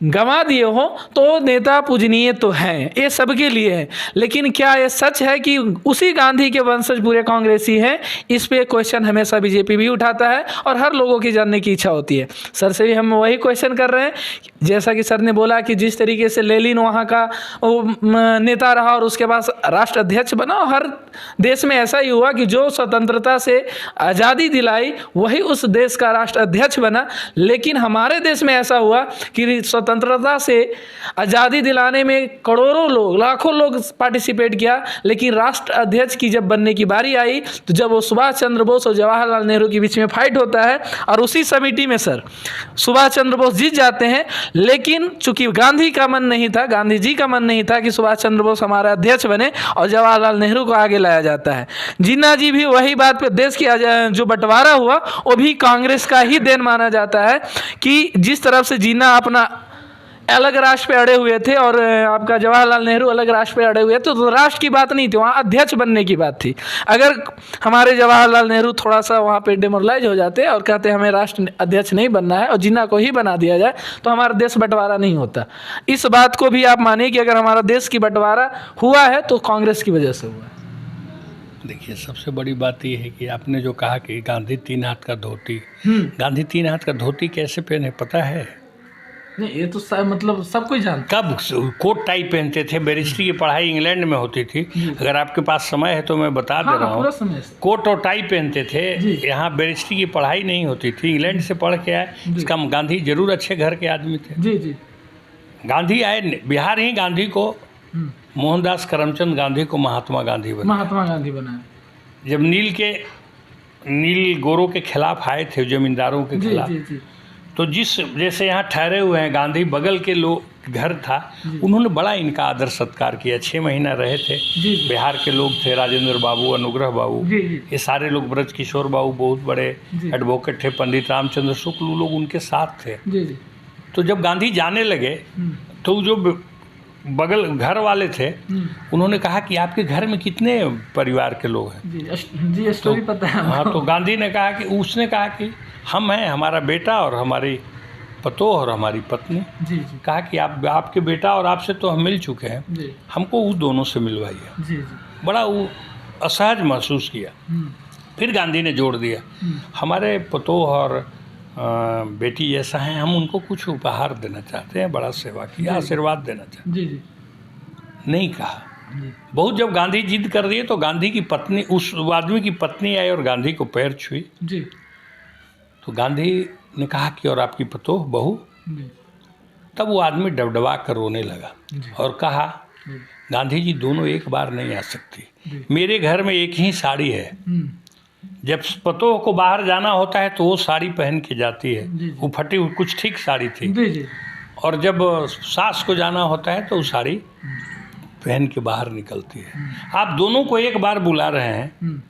A: गंवा दिए हो, तो नेता पूजनीय तो हैं, ये सबके लिए है। लेकिन क्या ये सच है कि उसी गांधी के वंशज पूरे कांग्रेसी हैं? इस पे क्वेश्चन हमेशा बीजेपी भी उठाता है और हर लोगों की जानने की इच्छा होती है। सर से भी हम वही क्वेश्चन कर रहे हैं, जैसा कि सर ने बोला कि जिस तरीके से लेनिन वहाँ का नेता रहा और उसके बाद राष्ट्र अध्यक्ष बना, हर देश में ऐसा ही हुआ कि जो स्वतंत्रता से आज़ादी दिलाई वही उस देश का राष्ट्र अध्यक्ष बना। लेकिन हमारे देश में ऐसा हुआ कि स्वतंत्रता से आज़ादी दिलाने में करोड़ों लोग, लाखों लोग पार्टिसिपेट किया, लेकिन राष्ट्र अध्यक्ष की जब बनने की बारी आई, तो जब वो सुभाष चंद्र बोस और जवाहरलाल नेहरू के बीच में फाइट होता है, और उसी समिति में सर सुभाष चंद्र बोस जीत जाते हैं। लेकिन चूंकि गांधी का मन नहीं था, गांधी जी का मन नहीं था कि सुभाष चंद्र बोस हमारा अध्यक्ष बने, और जवाहरलाल नेहरू को आगे लाया जाता है। जिन्ना जी भी वही बात पे, देश की जो बंटवारा हुआ वो भी कांग्रेस का ही देन माना जाता है, कि जिस तरफ से जिन्ना अपना अलग राष्ट्र पे अड़े हुए थे और आपका जवाहरलाल नेहरू अलग राष्ट्र पे अड़े हुए थे, तो राष्ट्र की बात नहीं थी, वहाँ अध्यक्ष बनने की बात थी। अगर हमारे जवाहरलाल नेहरू थोड़ा सा वहाँ पे डिमोरलाइज हो जाते और कहते हमें राष्ट्र अध्यक्ष नहीं बनना है और जिन्ना को ही बना दिया जाए, तो हमारा देश बंटवारा नहीं होता। इस बात को भी आप मानिए कि अगर हमारा देश की बंटवारा हुआ है तो कांग्रेस की वजह से हुआ है।
B: देखिए, सबसे बड़ी बात ये है कि आपने जो कहा कि गांधी 3 हाथ का धोती, गांधी 3 हाथ का धोती कैसे पहने पता है?
A: नहीं, ये तो मतलब सब कोई जानता।
B: कब कोट टाई पहनते थे? बैरिस्ट्री की पढ़ाई इंग्लैंड में होती थी। अगर आपके पास समय है तो मैं बता दे रहा हूँ। कोट और टाई पहनते थे। यहाँ बैरिस्ट्री की पढ़ाई नहीं होती थी, इंग्लैंड से पढ़ के आए। इसका गांधी जरूर अच्छे घर के आदमी थे।
A: जी जी।
B: गांधी आए बिहार ही, गांधी को मोहनदास करमचंद गांधी को महात्मा गांधी
A: बनाया।
B: जब नील गोरों के खिलाफ आए थे, जमींदारों के खिलाफ, तो जैसे यहाँ ठहरे हुए हैं गांधी, बगल के लोग घर था, उन्होंने बड़ा इनका आदर सत्कार किया। 6 महीना रहे थे। बिहार के लोग थे, राजेंद्र बाबू, अनुग्रह बाबू, ये सारे लोग, ब्रज किशोर बाबू बहुत बड़े एडवोकेट थे, पंडित रामचंद्र शुक्ल, लोग उनके साथ थे। तो जब गांधी जाने लगे तो जो बगल घर वाले थे, उन्होंने कहा कि आपके घर में कितने परिवार के लोग हैं?
A: जी स्टोरी पता है।
B: हाँ, तो गांधी ने कहा कि, उसने कहा कि हम हैं, हमारा बेटा और हमारी पतोह और हमारी पत्नी।
A: जी।
B: कहा कि आपके बेटा और आपसे तो हम मिल चुके हैं, हमको उस दोनों से मिलवाइए।
A: जी।
B: बड़ा वो असहज महसूस किया। फिर गांधी ने जोड़ दिया, हमारे पतोह और बेटी जैसा है, हम उनको कुछ उपहार देना चाहते हैं, बड़ा सेवा किया, आशीर्वाद देना चाहते।
A: जी।
B: नहीं कहा। बहुत जब गांधी जिद कर दिए तो गांधी की पत्नी, उस आदमी की पत्नी आई और गांधी को पैर छुई।
A: जी।
B: तो गांधी ने कहा कि और आपकी पतोह बहू? तब वो आदमी डबडबा कर रोने लगा और कहा, गांधी जी दोनों एक बार नहीं आ सकती, मेरे घर में एक ही साड़ी है। जब पतोह को बाहर जाना होता है तो वो साड़ी पहन के जाती है, वो फटी हुई कुछ ठीक साड़ी थी, और जब सास को जाना होता है तो वो साड़ी पहन के बाहर निकलती है। आप दोनों को एक बार बुला रहे हैं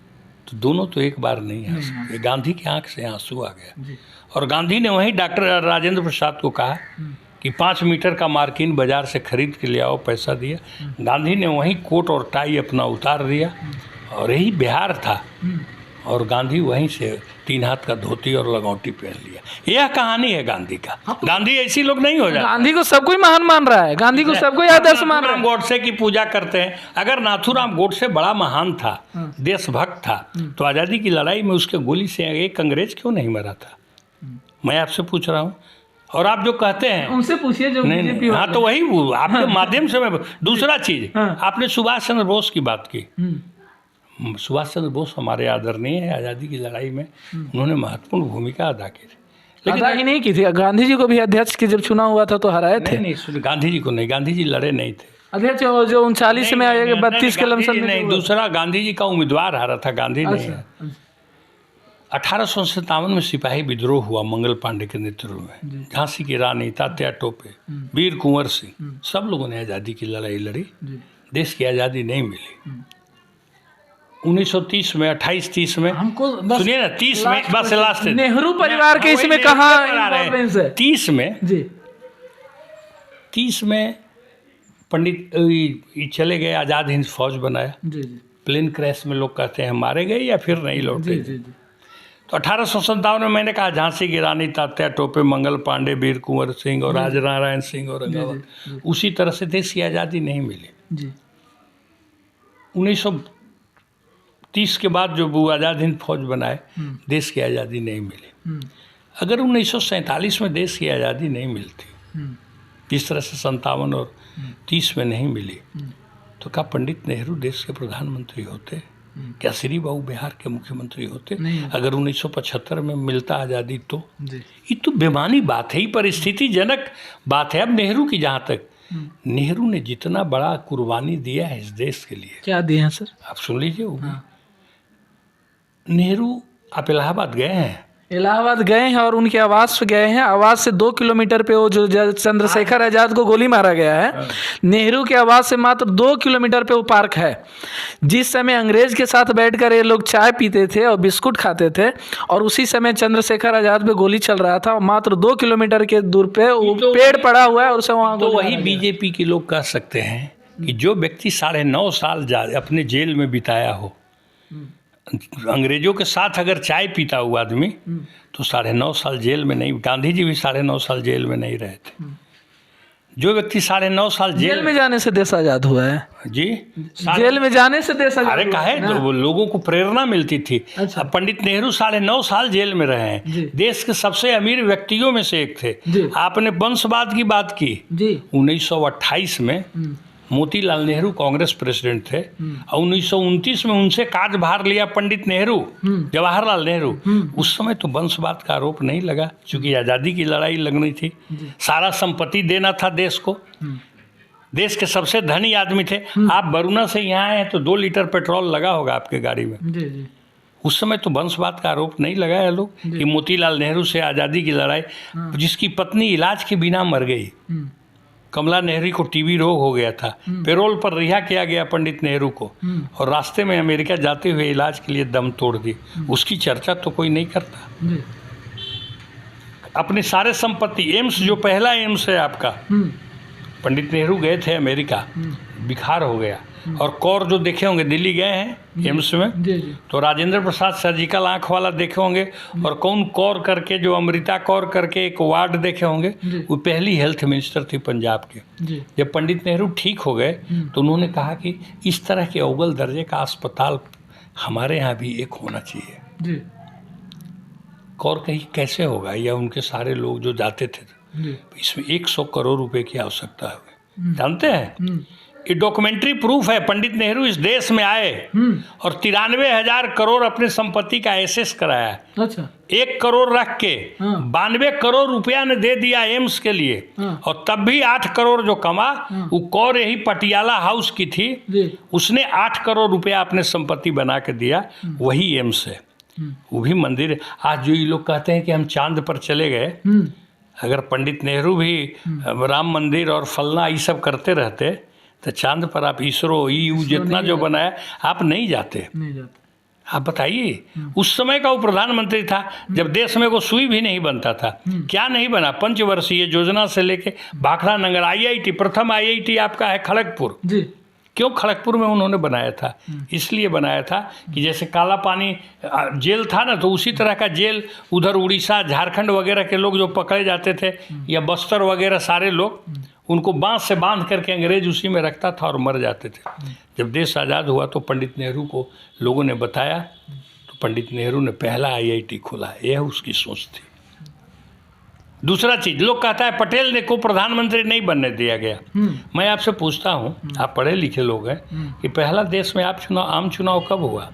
B: तो दोनों तो एक बार नहीं आ सकते। गांधी की आंख से आंसू आ गया, और गांधी ने वहीं डॉक्टर राजेंद्र प्रसाद को कहा कि 5 मीटर का मार्किन बाजार से खरीद के ले आओ, पैसा दिया। गांधी ने वहीं कोट और टाई अपना उतार दिया, और यही बिहार था, और गांधी वहीं से 3 हाथ का धोती और लगौटी पहन लिया। यह कहानी है गांधी का। गांधी ऐसी लोग नहीं हो जाते।
A: गांधी को सब कोई महान मान रहा है, गांधी को सब कोई आदर्श मान रहा है।
B: नाथूराम गोडसे की पूजा करते हैं। अगर नाथूराम गोडसे बड़ा महान था, देशभक्त था, तो आज़ादी की लड़ाई में उसके गोली से एक अंग्रेज क्यों नहीं मरा था? मैं आपसे पूछ रहा हूँ। और आप जो कहते हैं
A: उनसे पूछिए जो
B: नहीं,
A: बीजेपी
B: हाँ तो वही आपके माध्यम से मैं दूसरा चीज,
A: हाँ।
B: आपने सुभाष चंद्र बोस की बात की। सुभाष चंद्र बोस हमारे आदरणीय है। आज़ादी की लड़ाई में उन्होंने महत्वपूर्ण भूमिका अदा की थी,
A: लेकिन ही नहीं की थी। गांधी जी को भी अध्यक्ष की जब चुनाव हुआ था तो हराए थे।
B: नहीं, गांधी जी को नहीं, गांधी जी लड़े नहीं थे
A: अध्यक्ष। जो 39 में आए, 32 के लमसम में
B: नहीं, दूसरा गांधी जी का उम्मीदवार हारा था, गांधी नहीं है। 1857 में सिपाही विद्रोह हुआ मंगल पांडे के नेतृत्व में। झांसी की रानी, तात्या टोपे, वीर कुंवर सिंह, सब लोगों ने आज़ादी की लड़ाई लड़ी। देश की आज़ादी नहीं मिली। 1930 में, 28-30 में,
A: हमको
B: सुनिए ना, 30 में बस लास्ट,
A: नेहरू परिवार के इसमें कहाँ इन्वॉल्वमेंट है?
B: 30 में
A: जी,
B: 30 में पंडित ये चले गए, आज़ाद हिंद फौज बनाया।
A: जी जी
B: प्लेन क्रैश में लोग कहते हैं मारे गए या फिर नहीं लौटे।
A: जी जी जी।
B: तो 1857 में मैंने कहा झांसी की रानी, तात्या टोपे, मंगल पांडे, वीर कुंवर सिंह और राजनारायण सिंह और रंगावत। उसी तरह से देश की आज़ादी नहीं मिली।
A: जी
B: 1930 के बाद जो वो आज़ाद हिंद फौज बनाए, देश की आज़ादी नहीं मिली। अगर 1947 में देश की आज़ादी नहीं मिलती, जिस तरह से 57 और 30 में नहीं मिली, तो क्या पंडित नेहरू देश के प्रधानमंत्री होते? क्या श्री बाबू बिहार के मुख्यमंत्री होते? अगर 1975 में मिलता आज़ादी तो ये तो बेमानी बात है, ये परिस्थितिजनक बात है। अब नेहरू की जहाँ तक, नेहरू ने जितना बड़ा कुर्बानी दिया है इस देश के लिए।
A: क्या दिए हैं सर?
B: आप सुन लीजिए वो। नेहरू, आप इलाहाबाद गए हैं?
A: इलाहाबाद गए हैं और उनके आवास पे गए हैं। आवास से 2 किलोमीटर पे वो जो चंद्रशेखर आजाद को गोली मारा गया है, नेहरू के आवास से मात्र 2 किलोमीटर पे वो पार्क है। जिस समय अंग्रेज के साथ बैठकर ये लोग चाय पीते थे और बिस्कुट खाते थे, और उसी समय चंद्रशेखर आजाद पे गोली चल रहा था, और मात्र 2 किलोमीटर के दूर पे वो पेड़ पड़ा हुआ है और उसे वहाँ
B: तो वही बीजेपी के लोग कह सकते हैं कि जो व्यक्ति 9.5 साल अपने जेल में बिताया हो, अंग्रेजों के साथ अगर चाय पीता हुआ आदमी, तो 9.5 साल जेल में नहीं, गांधी जी भी 9.5 साल जेल में नहीं रहे थे। जो व्यक्ति 9.5 साल
A: जेल में जाने से देश आजाद हुआ है
B: जी,
A: जेल में जाने से देश आजाद।
B: अरे काहे, तो वो लोगों को प्रेरणा मिलती थी।
A: अच्छा।
B: अब पंडित नेहरू 9.5 साल जेल में रहे हैं, देश के सबसे अमीर व्यक्तियों में से एक थे। आपने वंशवाद की बात की
A: जी।
B: 1928 में मोतीलाल नेहरू कांग्रेस प्रेसिडेंट थे, और 1929 में उनसे कार्यभार लिया पंडित नेहरू, जवाहरलाल नेहरू। उस समय तो वंशवाद का आरोप नहीं लगा, क्योंकि आज़ादी की लड़ाई लगनी थी, सारा संपत्ति देना था देश को। देश के सबसे धनी आदमी थे। आप बरूना से यहाँ आए हैं तो 2 लीटर पेट्रोल लगा होगा आपके गाड़ी में।
A: जी जी।
B: उस समय तो वंशवाद का आरोप नहीं लगाया लोग कि मोतीलाल नेहरू से आज़ादी की लड़ाई, जिसकी पत्नी इलाज के बिना मर गई। कमला नेहरू को टीबी रोग हो गया था, पेरोल पर रिहा किया गया पंडित नेहरू को, और रास्ते में अमेरिका जाते हुए इलाज के लिए दम तोड़ दी। उसकी चर्चा तो कोई नहीं करता। अपने सारे संपत्ति, एम्स जो पहला एम्स है आपका, पंडित नेहरू गए थे अमेरिका, बुखार हो गया, और कौर जो देखे होंगे, दिल्ली गए हैं एम्स में, तो राजेंद्र प्रसाद सर्जिकल आंख वाला देखे होंगे, और कौन कौर करके, जो अमृता कौर करके एक वार्ड देखे होंगे, वो पहली हेल्थ मिनिस्टर थी पंजाब के। जब पंडित नेहरू ठीक हो गए तो उन्होंने कहा कि इस तरह के अव्वल दर्जे का अस्पताल हमारे यहाँ भी एक होना चाहिए। कौर कही कैसे होगा, या उनके सारे लोग जो जाते थे, इसमें 100 करोड़ रुपए की आवश्यकता है। जानते हैं, ये डॉक्यूमेंट्री प्रूफ है। पंडित नेहरू इस देश में आए और 93,000 करोड़ अपने संपत्ति का एसेस कराया।
A: अच्छा।
B: 1 करोड़ रख के 92 करोड़ रुपया ने दे दिया एम्स के लिए, और तब भी 8 करोड़ जो कमा, वो कौर यही पटियाला हाउस की थी, उसने 8 करोड़ रुपया अपने संपत्ति बना के दिया, वही एम्स है। वो भी मंदिर। आज जो ये लोग कहते हैं कि हम चांद पर चले गए, अगर पंडित नेहरू भी राम मंदिर और फलना ये सब करते रहते, तो चांद पर आप इसरो जितना जो बनाया, आप नहीं जाते। आप बताइए, उस समय का वो प्रधानमंत्री था जब देश में को सुई भी नहीं बनता था। क्या नहीं बना? पंचवर्षीय योजना से लेके भाखड़ा नगर, IIT, प्रथम IIT आपका है खड़गपुर, क्यों खड़गपुर में उन्होंने बनाया था? इसलिए बनाया था कि जैसे काला पानी जेल था ना, तो उसी तरह का जेल उधर उड़ीसा झारखंड वगैरह के लोग जो पकड़े जाते थे, या बस्तर वगैरह सारे लोग, उनको बांस से बांध करके अंग्रेज उसी में रखता था और मर जाते थे। जब देश आज़ाद हुआ तो पंडित नेहरू को लोगों ने बताया, तो पंडित नेहरू ने पहला IIT खोला। यह उसकी सोच थी। दूसरा चीज, लोग कहता है पटेल ने को प्रधानमंत्री नहीं बनने दिया गया। मैं आपसे पूछता हूँ, आप पढ़े लिखे लोग हैं, कि पहला देश में आम चुनाव कब हुआ?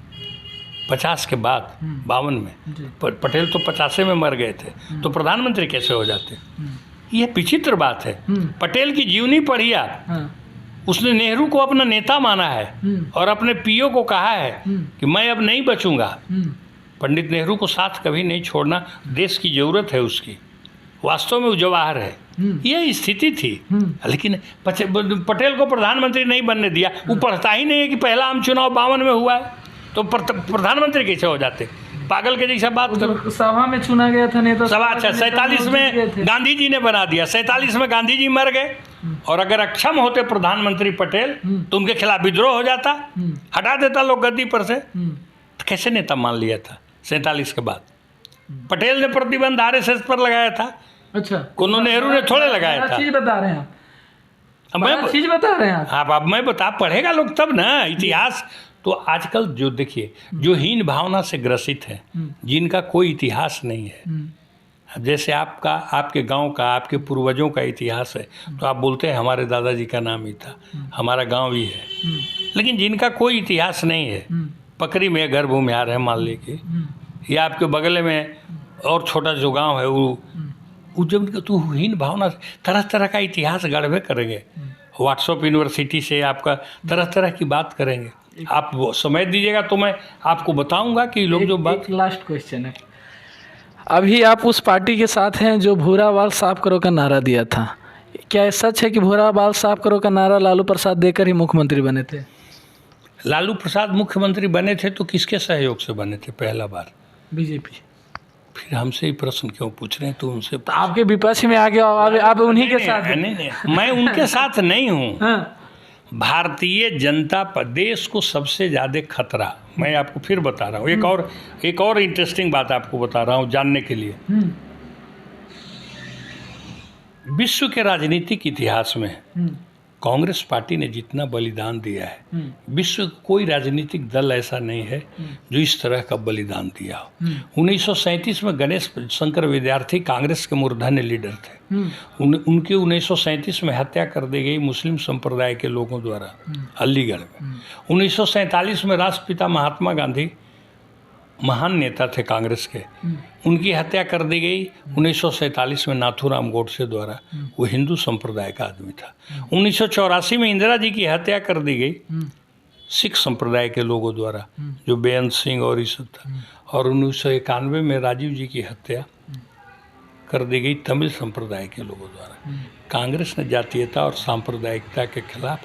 B: 50 के बाद, 52 में। पटेल तो 85 में मर गए थे, तो प्रधानमंत्री कैसे हो जाते? यह विचित्र बात है। पटेल की जीवनी पढ़िए आप। उसने नेहरू को अपना नेता माना है और अपने पीओ को कहा है कि मैं अब नहीं बचूंगा। पंडित नेहरू को साथ कभी नहीं छोड़ना, देश की जरूरत है उसकी। वास्तव में वो जवाहर है, ये स्थिति थी। लेकिन पटेल को प्रधानमंत्री नहीं बनने दिया। वो पढ़ता ही नहीं है कि पहला आम चुनाव 52 में हुआ है, तो प्रधानमंत्री कैसे हो जाते? पागल के जैसा बात करो।
A: सभा में चुना गया था नेता,
B: सभा। अच्छा, 47 में गांधी जी ने बना दिया। 47 में गांधी जी मर गए, और अगर अक्षम होते प्रधानमंत्री पटेल तो उनके खिलाफ विद्रोह हो जाता, हटा देता लोग गद्दी पर से। तो कैसे नेता मान लिया था 47 के बाद? पटेल ने प्रतिबंध RSS पर लगाया था।
A: अच्छा,
B: कोनो नेहरू ने थोड़े लगाया था।
A: चीज बता रहे हैं आप, चीज बता रहे हैं
B: आप। अब मैं बता, पढ़ेगा लोग तब ना इतिहास। तो आजकल जो देखिए, जो हीन भावना से ग्रसित है, जिनका कोई इतिहास नहीं है, अब जैसे आपके गांव का, आपके पूर्वजों का इतिहास है, तो आप बोलते हैं हमारे दादाजी का नाम ही था, हमारा गांव भी है। लेकिन जिनका कोई इतिहास नहीं है, पकरी में घर भूमिहार है मान लीजिए, या आपके बगल में और छोटा जो गांव है, वो जब तो हीन भावना, तरह तरह का इतिहास गढ़वे करेंगे। व्हाट्सएप यूनिवर्सिटी से आपका तरह तरह की बात करेंगे। आप समय दीजिएगा तो मैं आपको बताऊंगा कि लोग जो बात।
A: एक लास्ट क्वेश्चन है, अभी आप उस पार्टी के साथ हैं जो भूरा बाल साफ करो का नारा दिया था। क्या ये सच है कि भूरा बाल साफ करो का नारा लालू प्रसाद देकर ही मुख्यमंत्री बने थे?
B: लालू प्रसाद मुख्यमंत्री बने थे तो किसके सहयोग से बने थे पहला बार?
A: बीजेपी।
B: फिर हमसे ही प्रश्न क्यों पूछ रहे हैं? तो उनसे
A: तो आपके विपक्ष में आ गया, आप उन्हीं के साथ हैं।
B: नहीं, मैं उनके साथ नहीं हूँ। भारतीय जनता देश को सबसे ज़्यादा खतरा, मैं आपको फिर बता रहा हूँ। एक और इंटरेस्टिंग बात आपको बता रहा हूँ जानने के लिए। विश्व के राजनीतिक इतिहास में कांग्रेस पार्टी ने जितना बलिदान दिया है, विश्व का कोई राजनीतिक दल ऐसा नहीं है जो इस तरह का बलिदान दिया हो। 1937 में गणेश शंकर विद्यार्थी कांग्रेस के मूर्धन्य लीडर थे। उनकी 1937 में हत्या कर दी गई मुस्लिम संप्रदाय के लोगों द्वारा अलीगढ़ में। 1947 में राष्ट्रपिता महात्मा गांधी महान नेता थे कांग्रेस के, उनकी हत्या कर दी गई 1947 में नाथूराम गोडसे द्वारा। वो हिंदू संप्रदाय का आदमी था। 1984 में इंदिरा जी की हत्या कर दी गई सिख संप्रदाय के लोगों द्वारा, जो बेअंत सिंह और ये सब था। और 1991 में राजीव जी की हत्या कर दी गई तमिल संप्रदाय के लोगों द्वारा। कांग्रेस ने जातीयता और सांप्रदायिकता के खिलाफ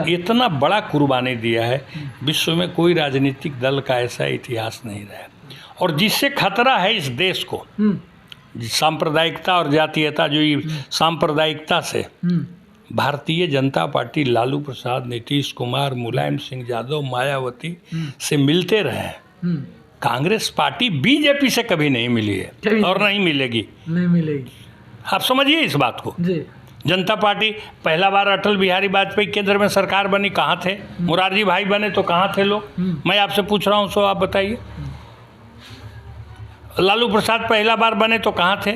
B: इतना बड़ा कुर्बानी दिया है, विश्व में कोई राजनीतिक दल का ऐसा इतिहास नहीं रहा। और जिससे खतरा है इस देश को, सांप्रदायिकता और जातीयता, जो ये सांप्रदायिकता से भारतीय जनता पार्टी लालू प्रसाद, नीतीश कुमार, मुलायम सिंह यादव, मायावती से मिलते रहे। कांग्रेस पार्टी बीजेपी से कभी नहीं मिली है और नहीं मिलेगी। आप समझिए इस बात को जी। जनता पार्टी पहला बार अटल बिहारी वाजपेयी केंद्र में सरकार बनी, कहाँ थे? मुरारजी भाई बने तो कहाँ थे लोग? मैं आपसे पूछ रहा हूँ, सो आप बताइए। लालू प्रसाद पहला बार बने तो कहाँ थे?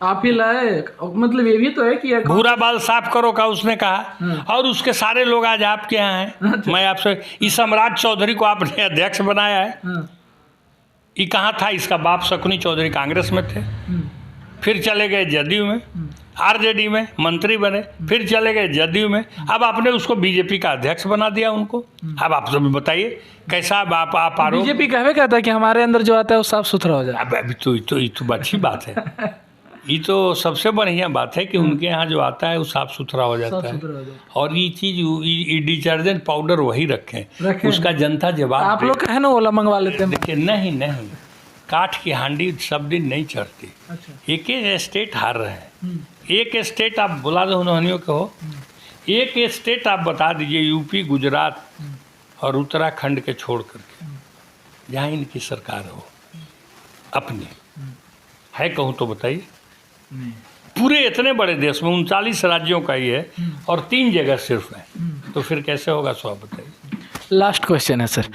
A: आप ही लाए। मतलब ये भी तो है कि
B: भूरा बाल साफ करो का उसने कहा, और उसके सारे लोग आज आपके यहाँ हैं। मैं आपसे, इस सम्राट चौधरी को आपने अध्यक्ष बनाया है, ये कहाँ था? इसका बाप शकुनी चौधरी कांग्रेस में थे, फिर चले गए जदयू में, आरजेडी में मंत्री बने, फिर चले गए जदयू में। अब आपने उसको बीजेपी का अध्यक्ष बना दिया उनको। अब आप सब बताइए कैसा आप आरोप?
A: बीजेपी कहवे कहता है कि हमारे अंदर जो आता है वो साफ सुथरा हो जाए।
B: अब अभी तो अच्छी बात है। ये तो सबसे बढ़िया बात है कि उनके यहाँ जो आता है वो साफ सुथरा हो जाता है। और ये चीज़ डिटर्जेंट पाउडर वही रखें, उसका जनता जवाब।
A: आप लोग कहे ना ओला मंगवा लेते हैं।
B: देखिए, नहीं, काठ की हांडी सब दिन नहीं चढ़ती। अच्छा। एक स्टेट हार रहे हैं। एक स्टेट आप बुला दो उन्होंने कहो एक स्टेट आप बता दीजिए, यूपी, गुजरात और उत्तराखंड के छोड़ करके, जहाँ इनकी सरकार हो अपनी, है कहूँ तो बताइए। पूरे इतने बड़े देश में 39 राज्यों का ही है और 3 जगह सिर्फ है, तो फिर कैसे होगा? सो आप बताइए।
A: लास्ट क्वेश्चन है सर,